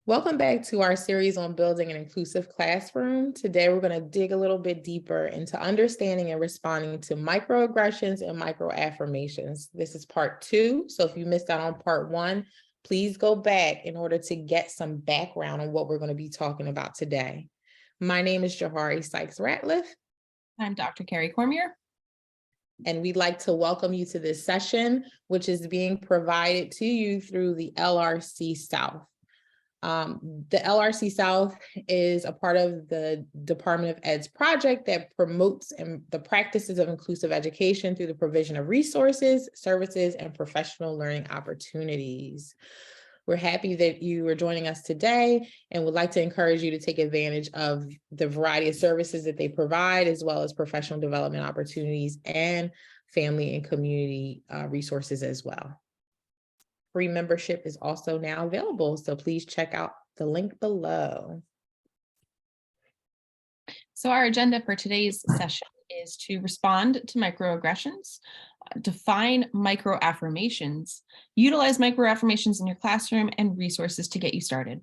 Welcome back to our series on building an inclusive classroom. Today, we're going to dig a little bit deeper into understanding and responding to microaggressions and microaffirmations. This is part 2. So if you missed out on part 1, please go back in order to get some background on what we're going to be talking about today. My name is Jahari Sykes-Ratliff. I'm Dr. Carrie Cormier. And we'd like to welcome you to this session, which is being provided to you through the LRC-South. The LRC-South is a part of the Department of Ed's project that promotes the practices of inclusive education through the provision of resources, services, and professional learning opportunities. We're happy that you are joining us today and would like to encourage you to take advantage of the variety of services that they provide, as well as professional development opportunities and family and community resources as well. Free membership is also now available, so please check out the link below. So our agenda for today's session is to respond to microaggressions, define microaffirmations, utilize microaffirmations in your classroom, and resources to get you started.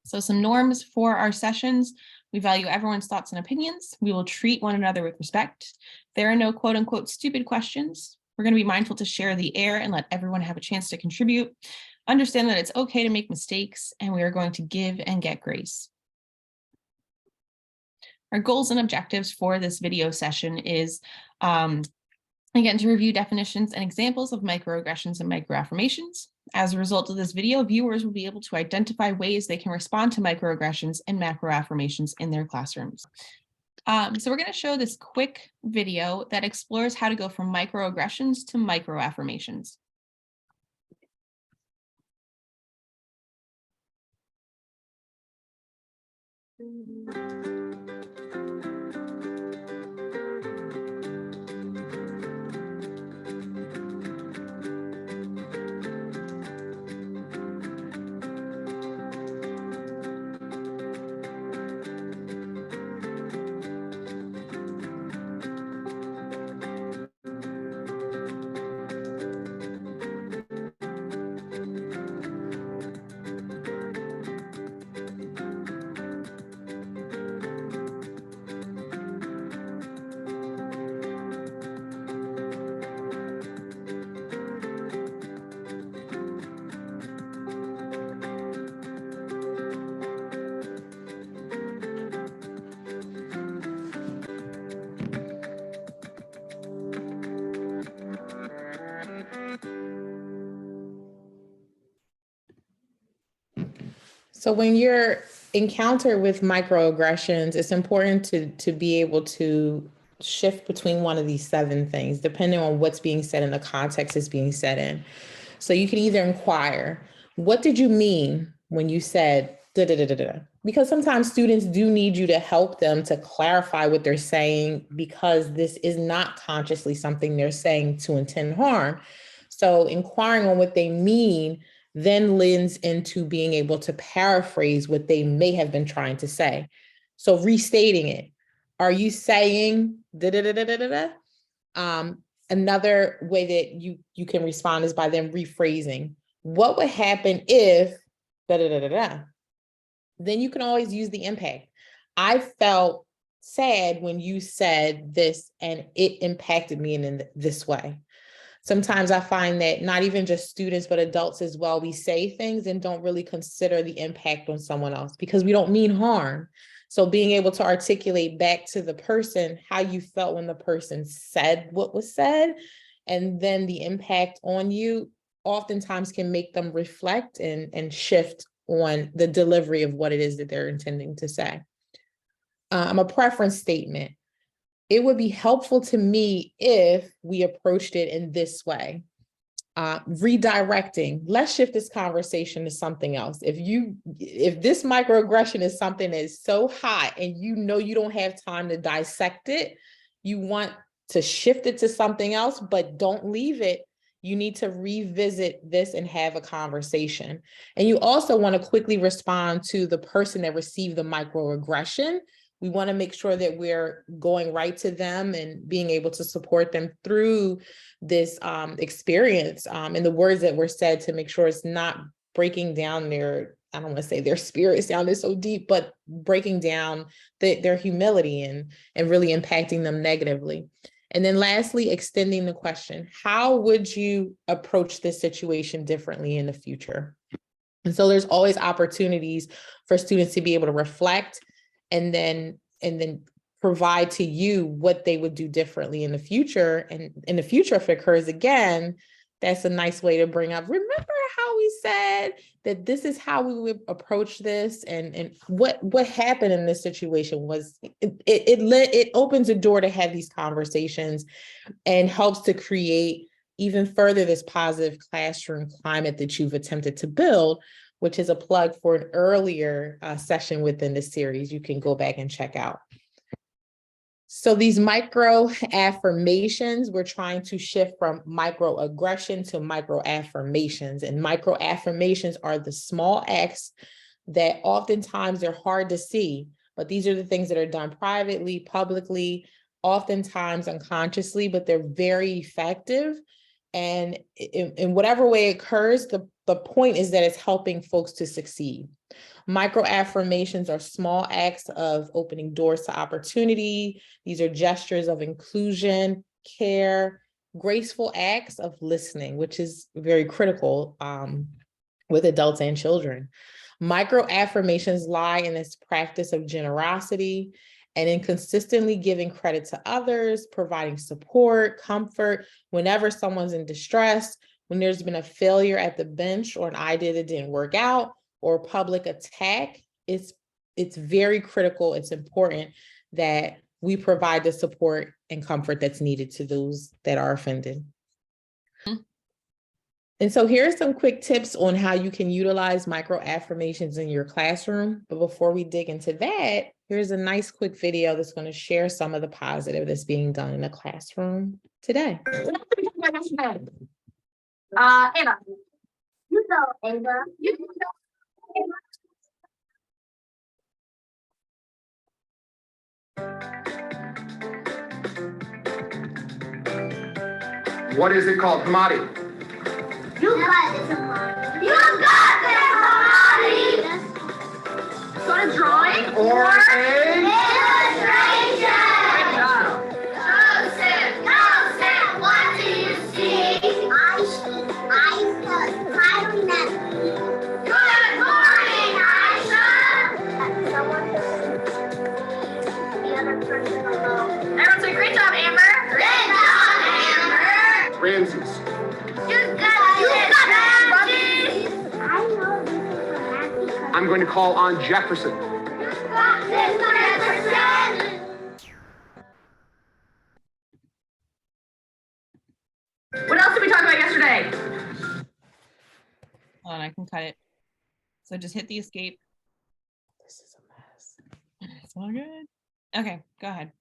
So some norms for our sessions: we value everyone's thoughts and opinions. We will treat one another with respect. There are no quote unquote stupid questions. We're going to be mindful to share the air and let everyone have a chance to contribute. Understand that it's okay to make mistakes, and we are going to give and get grace. Our goals and objectives for this video session is, again, to review definitions and examples of microaggressions and microaffirmations. As a result of this video, viewers will be able to identify ways they can respond to microaggressions and macroaffirmations in their classrooms. So we're going to show this quick video that explores how to go from microaggressions to microaffirmations. So when you're encountered with microaggressions, it's important to be able to shift between one of these 7 things, depending on what's being said and the context it's being said in. So you can either inquire, what did you mean when you said da da da da da? Because sometimes students do need you to help them to clarify what they're saying, because this is not consciously something they're saying to intend harm. So inquiring on what they mean then lends into being able to paraphrase what they may have been trying to say. So restating it, are you saying da da da da da da da? Another way that you can respond is by them rephrasing. What would happen if da da da da da? Then you can always use the impact. I felt sad when you said this and it impacted me in this way. Sometimes I find that not even just students, but adults as well, we say things and don't really consider the impact on someone else because we don't mean harm. So being able to articulate back to the person how you felt when the person said what was said, and then the impact on you oftentimes can make them reflect and shift on the delivery of what it is that they're intending to say. A preference statement. It would be helpful to me if we approached it in this way. Redirecting. Let's shift this conversation to something else. If this microaggression is something that is so hot and you know you don't have time to dissect it, you want to shift it to something else, but don't leave it. You need to revisit this and have a conversation. And you also want to quickly respond to the person that received the microaggression. We want to make sure that we're going right to them and being able to support them through this experience and the words that were said, to make sure it's not breaking down their, I don't want to say their spirit sounded so deep, but breaking down their humility and really impacting them negatively. And then lastly, extending the question, how would you approach this situation differently in the future? And so there's always opportunities for students to be able to reflect and then provide to you what they would do differently in the future. And in the future, if it occurs again, that's a nice way to bring up, remember how we said that this is how we would approach this, and what happened in this situation was it opens a door to have these conversations and helps to create even further this positive classroom climate that you've attempted to build, which is a plug for an earlier session within the series you can go back and check out. So these micro affirmations, we're trying to shift from microaggression to micro affirmations. And micro affirmations are the small acts that oftentimes they're hard to see, but these are the things that are done privately, publicly, oftentimes unconsciously, but they're very effective. And in whatever way it occurs, the point is that it's helping folks to succeed. Micro affirmations are small acts of opening doors to opportunity. These are gestures of inclusion, care, graceful acts of listening, which is very critical with adults and children. Micro affirmations lie in this practice of generosity and in consistently giving credit to others, providing support, comfort whenever someone's in distress, when there's been a failure at the bench or an idea that didn't work out, or public attack. It's very critical. It's important that we provide the support and comfort that's needed to those that are offended. And so here are some quick tips on how you can utilize micro affirmations in your classroom. But before we dig into that, here's a nice quick video that's going to share some of the positive that's being done in the classroom today. Ava. You go, Ava. You go. What is it called? Hamadi. You got this, Hamadi. You got this, Hamadi. So a drawing Or a illustration. Joseph, what do you see? I see Kylie Nesby. Good morning, Aisha. Someone the other person alone. Everyone say great job, Amber. Great job, Amber. Ramses. You got this, Ramses. I know this is for Matthew. I'm going to call on Jefferson. You got this, Jefferson. What else did we talk about yesterday? Hold on, I can cut it. So just hit the escape. This is a mess. It's all good. Okay, go ahead.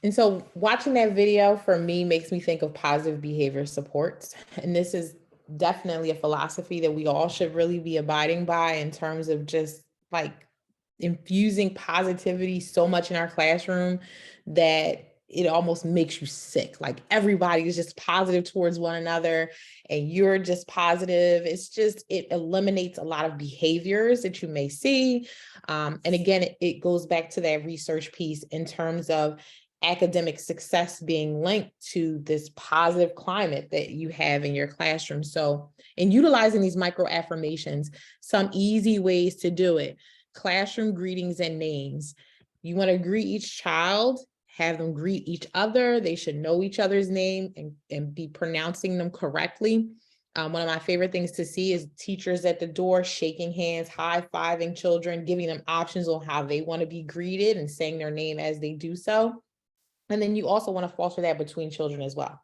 And so watching that video for me makes me think of positive behavior supports. And this is definitely a philosophy that we all should really be abiding by in terms of just like infusing positivity so much in our classroom that it almost makes you sick. Like everybody is just positive towards one another and you're just positive. It's just, it eliminates a lot of behaviors that you may see. And again, it goes back to that research piece in terms of academic success being linked to this positive climate that you have in your classroom. So in utilizing these micro affirmations, some easy ways to do it: classroom greetings and names. You want to greet each child, have them greet each other. They should know each other's name and be pronouncing them correctly. One of my favorite things to see is teachers at the door shaking hands, high-fiving children, giving them options on how they want to be greeted and saying their name as they do so. And then you also want to foster that between children as well.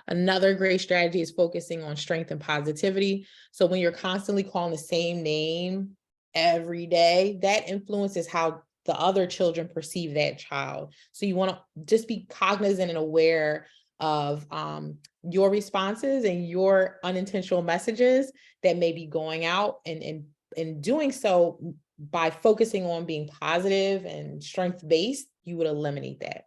Another great strategy is focusing on strength and positivity. So when you're constantly calling the same name every day, that influences how the other children perceive that child. So you want to just be cognizant and aware of your responses and your unintentional messages that may be going out, and doing so by focusing on being positive and strength-based, you would eliminate that.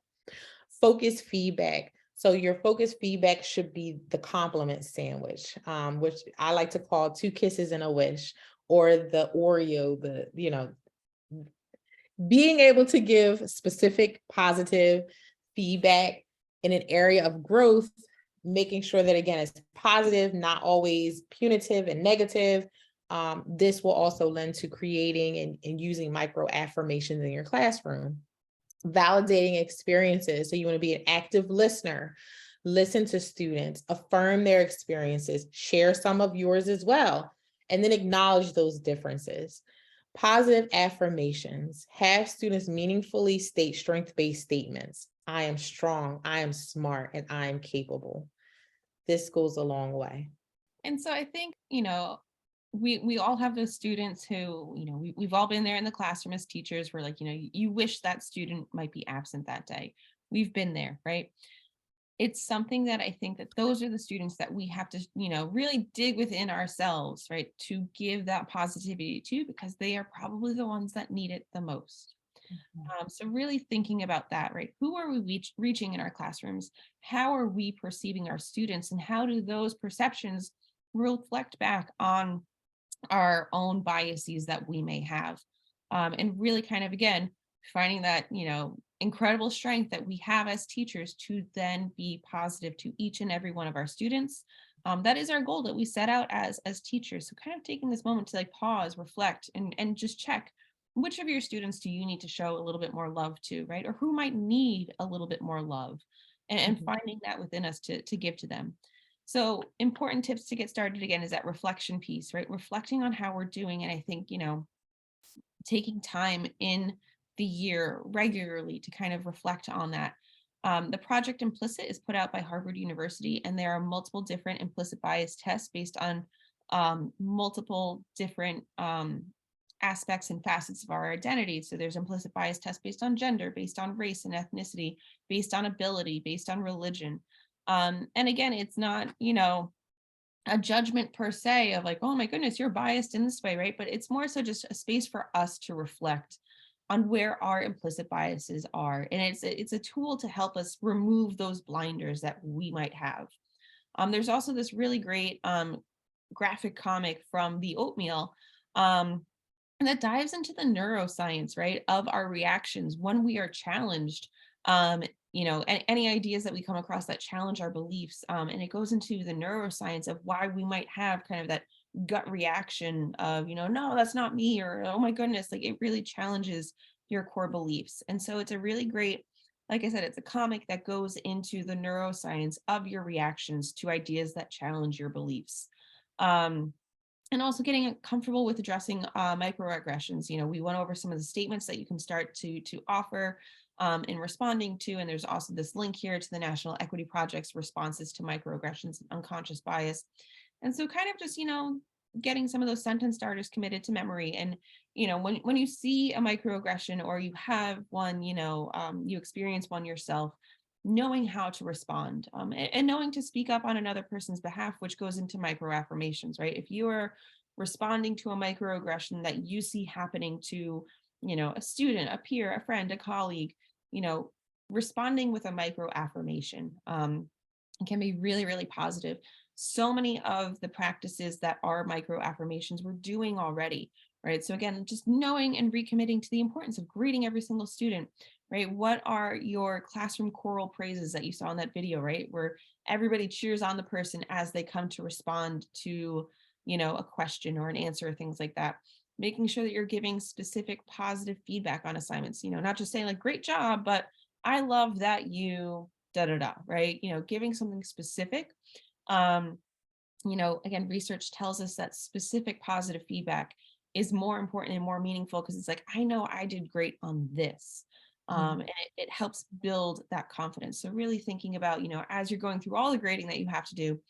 Focus feedback. So your focused feedback should be the compliment sandwich, which I like to call 2 kisses and a wish, or the Oreo, being able to give specific positive feedback in an area of growth, making sure that, again, it's positive, not always punitive and negative. This will also lend to creating and using micro affirmations in your classroom. Validating experiences. So you want to be an active listener, listen to students, affirm their experiences, share some of yours as well, and then acknowledge those differences. Positive affirmations. Have students meaningfully state strength-based statements. I am strong, I am smart, and I am capable. This goes a long way. And so I think, we all have those students who, we've all been there in the classroom as teachers. We're like, you wish that student might be absent that day. We've been there, right? It's something that I think that those are the students that we have to, really dig within ourselves, right? To give that positivity to, because they are probably the ones that need it the most. So really thinking about that, right? Who are we reaching in our classrooms? How are we perceiving our students? And how do those perceptions reflect back on our own biases that we may have? And really kind of, again, finding that, incredible strength that we have as teachers to then be positive to each and every one of our students. That is our goal that we set out as teachers. So kind of taking this moment to pause, reflect, and just check, which of your students do you need to show a little bit more love to, right? Or who might need a little bit more love, and finding that within us to give to them. So important tips to get started, again, is that reflection piece, right? Reflecting on how we're doing. And I think, taking time in the year regularly to kind of reflect on that. The project Implicit is put out by Harvard University, and there are multiple different implicit bias tests based on multiple different aspects and facets of our identity. So there's implicit bias tests based on gender, based on race and ethnicity, based on ability, based on religion. And again, it's not, a judgment per se of oh my goodness, you're biased in this way, right? But it's more so just a space for us to reflect on where our implicit biases are. And it's a tool to help us remove those blinders that we might have. There's also this really great graphic comic from the Oatmeal and that dives into the neuroscience, right, of our reactions when we are challenged. Any ideas that we come across that challenge our beliefs. And it goes into the neuroscience of why we might have kind of that gut reaction of, no, that's not me, or, oh my goodness, it really challenges your core beliefs. And so it's a really great, like I said, it's a comic that goes into the neuroscience of your reactions to ideas that challenge your beliefs. And also getting comfortable with addressing microaggressions. We went over some of the statements that you can start to offer in responding to, and there's also this link here to the National Equity Project's responses to microaggressions and unconscious bias. And so kind of just, getting some of those sentence starters committed to memory. And, when you see a microaggression or you have one, you experience one yourself, knowing how to respond and knowing to speak up on another person's behalf, which goes into microaffirmations, right? If you are responding to a microaggression that you see happening to, a student, a peer, a friend, a colleague, responding with a microaffirmation can be really, really positive. So many of the practices that are microaffirmations we're doing already, right? So again, just knowing and recommitting to the importance of greeting every single student, right? What are your classroom choral praises that you saw in that video, right? Where everybody cheers on the person as they come to respond to, a question or an answer, things like that. Making sure that you're giving specific positive feedback on assignments, not just saying great job, but I love that you da-da-da, right? Giving something specific. Again, research tells us that specific positive feedback is more important and more meaningful because it's I know I did great on this. And it helps build that confidence. So really thinking about, as you're going through all the grading that you have to do,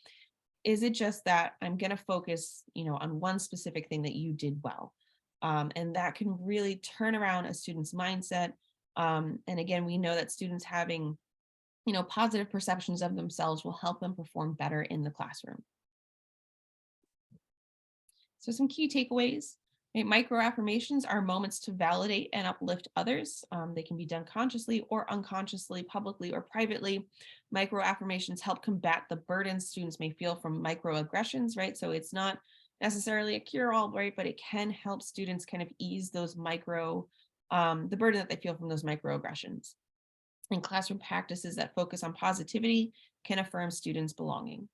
is it just that I'm going to focus, on one specific thing that you did well? And that can really turn around a student's mindset. And again, we know that students having, positive perceptions of themselves will help them perform better in the classroom. So some key takeaways. Microaffirmations are moments to validate and uplift others. They can be done consciously or unconsciously, publicly or privately. Microaffirmations help combat the burdens students may feel from microaggressions, right? So it's not necessarily a cure-all, right? But it can help students kind of ease those the burden that they feel from those microaggressions. And classroom practices that focus on positivity can affirm students' belonging.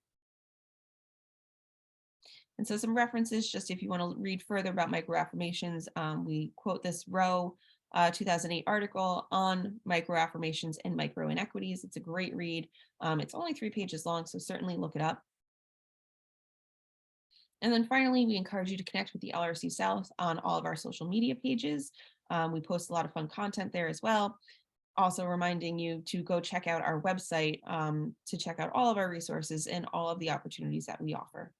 And so some references, just if you want to read further about microaffirmations, we quote this Rowe 2008 article on microaffirmations and micro inequities. It's a great read. It's only 3 pages long, so certainly look it up. And then finally, we encourage you to connect with the LRC-South on all of our social media pages. We post a lot of fun content there as well. Also reminding you to go check out our website to check out all of our resources and all of the opportunities that we offer.